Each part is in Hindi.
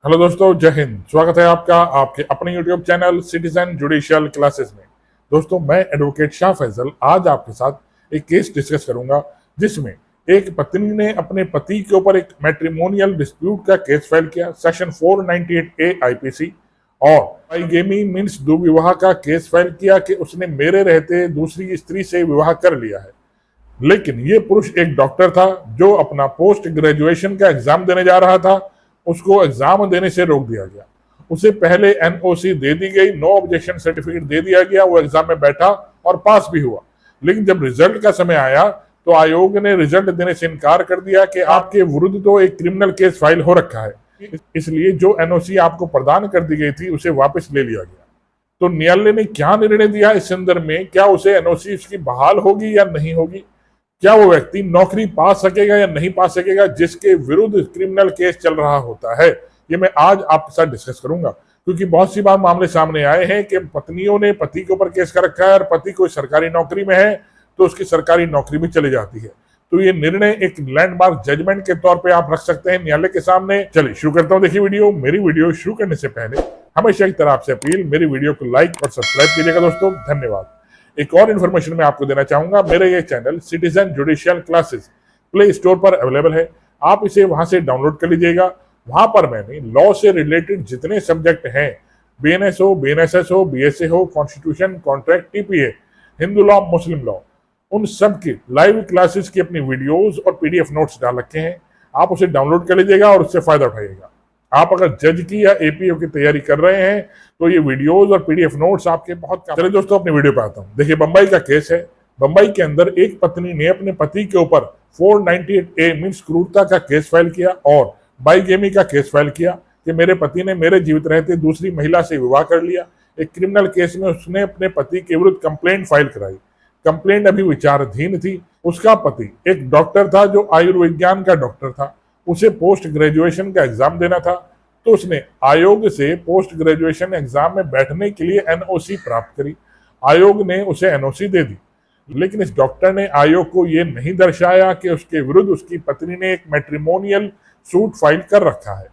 हेलो दोस्तों, जय हिंद। स्वागत है आपका आपके अपने YouTube channel citizen judicial classes में। दोस्तों, मैं एडवोकेट शाह फैजल आज आपके साथ एक केस डिस्कस करूंगा जिसमें एक पत्नी ने अपने पति के ऊपर एक मैट्रिमोनियल डिस्प्यूट का केस फाइल किया, सेक्शन 498A आईपीसी, और बाइगेमी मीन्स दुर्विवाह का केस फाइल किया कि उसने मेरे रहते दूसरी स्त्री से विवाह कर लिया है। लेकिन ये पुरुष एक डॉक्टर था जो अपना पोस्ट ग्रेजुएशन का एग्जाम देने जा रहा था। उसको एग्जाम देने से रोक दिया गया। उसे पहले एनओसी दे दी गई, नो ऑब्जेक्शन सर्टिफिकेट दे दिया गया। वो एग्जाम में बैठा और पास भी हुआ। लेकिन जब रिजल्ट का समय आया तो आयोग ने रिजल्ट देने से इनकार कर दिया कि आपके विरुद्ध तो एक क्रिमिनल केस फाइल हो रखा है, इसलिए जो एनओसी आपको प्रदान कर दी गई थी उसे वापस ले लिया गया। तो न्यायालय ने क्या निर्णय दिया इस संदर्भ में? क्या उसे एनओसी उसकी बहाल होगी या नहीं होगी? क्या वो व्यक्ति नौकरी पा सकेगा या नहीं पा सकेगा जिसके विरुद्ध क्रिमिनल केस चल रहा होता है? ये मैं आज आपके साथ डिस्कस करूंगा, क्योंकि बहुत सी बार मामले सामने आए हैं कि पत्नियों ने पति के ऊपर केस कर रखा है और पति कोई सरकारी नौकरी में है तो उसकी सरकारी नौकरी भी चली जाती है। तो ये निर्णय एक लैंडमार्क जजमेंट के तौर पे आप रख सकते हैं न्यायालय के सामने। चलिए शुरू करता हूं। देखिए वीडियो, मेरी वीडियो शुरू करने से पहले हमेशा की तरह आपसे अपील, मेरी वीडियो को लाइक और सब्सक्राइब कीजिएगा दोस्तों। धन्यवाद। एक और इन्फॉर्मेशन मैं आपको देना चाहूंगा, मेरा ये channel citizen judicial classes play store पर अवेलेबल है। आप इसे वहां से डाउनलोड कर लीजिएगा। वहां पर मैंने लॉ से रिलेटेड जितने सब्जेक्ट हैं, बीएनएस हो, बीएनएसएस हो, बीएसए हो, constitution, contract, TPA, Hindu law, मुस्लिम लॉ, उन सब की लाइव क्लासेस की अपनी वीडियोज और पीडीएफ नोट्स डाल रखे हैं। आप उसे डाउनलोड कर लीजिएगा और उससे फायदा उठाइएगा। आप अगर जज की या एपीओ की तैयारी कर रहे हैं तो ये वीडियोस और पीडीएफ नोट्स आपके बहुत काम। चलिए दोस्तों, अपनी वीडियो पे आता हूं। देखिए, बंबई का केस है। बंबई के अंदर एक पत्नी ने अपने पति के ऊपर 498A मीन्स क्रूरता का केस फाइल किया और बाइगेमी का केस फाइल किया कि मेरे पति ने मेरे जीवित रहते दूसरी महिला से विवाह कर लिया। एक क्रिमिनल केस में उसने अपने पति के विरुद्ध कंप्लेंट फाइल कराई। कंप्लेंट अभी विचाराधीन थी। उसका पति एक डॉक्टर था जो आयुर्विज्ञान का डॉक्टर था। उसे पोस्ट ग्रेजुएशन का एग्जाम देना था, तो उसने आयोग से पोस्ट ग्रेजुएशन एग्जाम में बैठने के लिए एनओसी प्राप्त करी। आयोग ने उसे एनओसी दे दी, लेकिन इस डॉक्टर ने आयोग को यह नहीं दर्शाया कि उसके विरुद्ध उसकी पत्नी ने एक मैट्रिमोनियल सूट फाइल कर रखा है।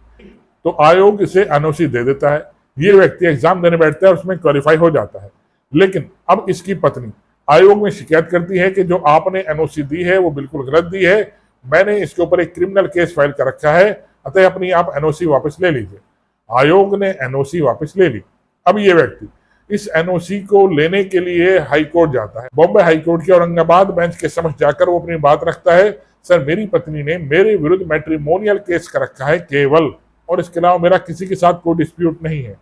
तो आयोग इसे एनओसी दे देता है। ये व्यक्ति एग्जाम देने बैठता है और उसमें क्वालिफाई हो जाता है। लेकिन अब इसकी पत्नी आयोग में शिकायत करती है कि जो आपने एनओसी दी है वो बिल्कुल गलत दी है, मैंने इसके ऊपर एक क्रिमिनल केस फाइल कर रखा है, अतः अपनी आप एनओसी वापस ले लीजिए। आयोग ने एनओसी वापस ले ली। अब ये व्यक्ति इस एनओसी को लेने के लिए हाई कोर्ट जाता है। बॉम्बे हाई कोर्ट के औरंगाबाद बेंच के समक्ष जाकर वो अपनी बात रखता है, सर मेरी पत्नी ने मेरे विरुद्ध मैट्रिमोनियल केस कर रखा है केवल, और इसके अलावा मेरा किसी के साथ कोई डिस्प्यूट नहीं है।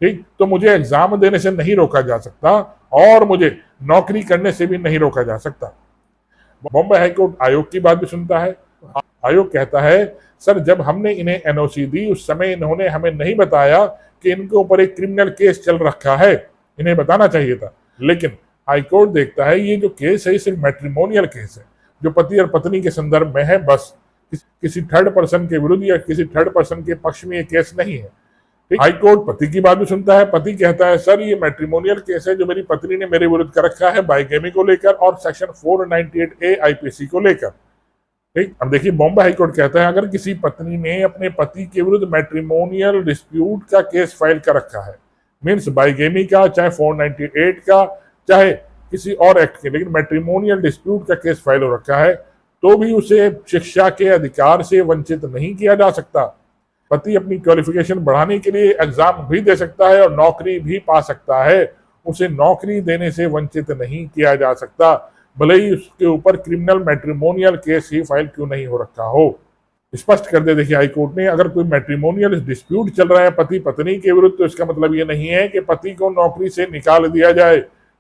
ठीक, तो मुझे एग्जाम देने से नहीं रोका जा सकता और मुझे नौकरी करने से भी नहीं रोका जा सकता। बॉम्बे हाईकोर्ट आयोग की बात भी सुनता है। आयोग कहता है, सर जब हमने इन्हें एनओसी दी उस समय इन्होंने हमें नहीं बताया कि इनके ऊपर एक क्रिमिनल केस चल रखा है, इन्हें बताना चाहिए था। लेकिन हाईकोर्ट देखता है ये जो केस है ये सिर्फ मैट्रिमोनियल केस है, जो पति और पत्नी के संदर्भ में है, बस किसी थर्ड पर्सन के विरुद्ध या किसी थर्ड पर्सन के पक्ष में ये केस नहीं है। हाईकोर्ट पति की बात भी सुनता है। पति कहता है, सर ये मैट्रिमोनियल केस है जो मेरी पत्नी ने मेरे विरुद्ध कर रखा है बाइगेमी को लेकर और सेक्शन 498A आईपीसी को लेकर। ठीक, अब देखिए बॉम्बे हाईकोर्ट कहता है, अगर किसी पत्नी ने अपने पति के विरुद्ध मैट्रिमोनियल डिस्प्यूट का केस फाइल कर रखा है, मीन्स बाइगेमी का, चाहे 498 का, चाहे किसी और एक्ट के, लेकिन मैट्रिमोनियल डिस्प्यूट का केस फाइल हो रखा है, तो भी उसे शिक्षा के अधिकार से वंचित नहीं किया जा सकता। पति अपनी क्वालिफिकेशन बढ़ाने के लिए एग्जाम भी दे सकता है और नौकरी भी पा सकता है। उसे नौकरी देने से वंचित नहीं किया जा सकता, भले ही उसके ऊपर क्रिमिनल मैट्रिमोनियल केस ही फाइल क्यों नहीं हो रखा हो। स्पष्ट कर दे देखिए हाईकोर्ट ने, अगर कोई मैट्रिमोनियल डिस्प्यूट चल रहा है पति पत्नी के विरुद्ध, तो इसका मतलब ये नहीं है कि पति को नौकरी से निकाल दिया जाए,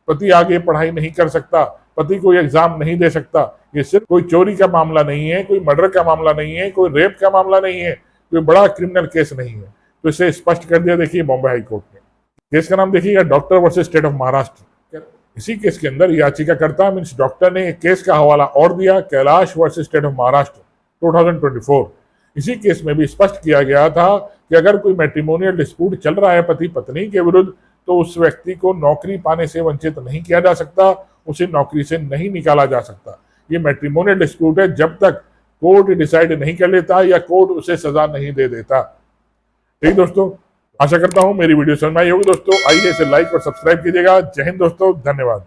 पति आगे पढ़ाई नहीं कर सकता, पति कोई एग्जाम नहीं दे सकता। ये सिर्फ कोई चोरी का मामला नहीं है, कोई मर्डर का मामला नहीं है, कोई रेप का मामला नहीं है, कोई बड़ा क्रिमिनल केस नहीं है। तो इसे स्पष्ट कर दिया देखिए बॉम्बे हाईकोर्ट ने। केस का नाम देखिएगा, doctor versus state of Maharashtra. इसी केस के अंदर याचिकाकर्ता मीन्स डॉक्टर ने एक केस का हवाला और दिया, Kailash versus state of Maharashtra 2024। इसी केस में भी स्पष्ट किया गया था कि अगर कोई मैट्रिमोनियल डिस्प्यूट चल रहा है पति पत्नी के विरुद्ध, तो उस व्यक्ति को नौकरी पाने से वंचित नहीं किया जा सकता, उसे नौकरी से नहीं निकाला जा सकता। ये मैट्रिमोनियल डिस्प्यूट है जब तक कोर्ट डिसाइड नहीं कर लेता या कोर्ट उसे सजा नहीं दे देता। ठीक दोस्तों, आशा करता हूं मेरी वीडियो समझ में आई होगी दोस्तों। आइए इसे लाइक और सब्सक्राइब कीजिएगा। जय हिंद दोस्तों, धन्यवाद।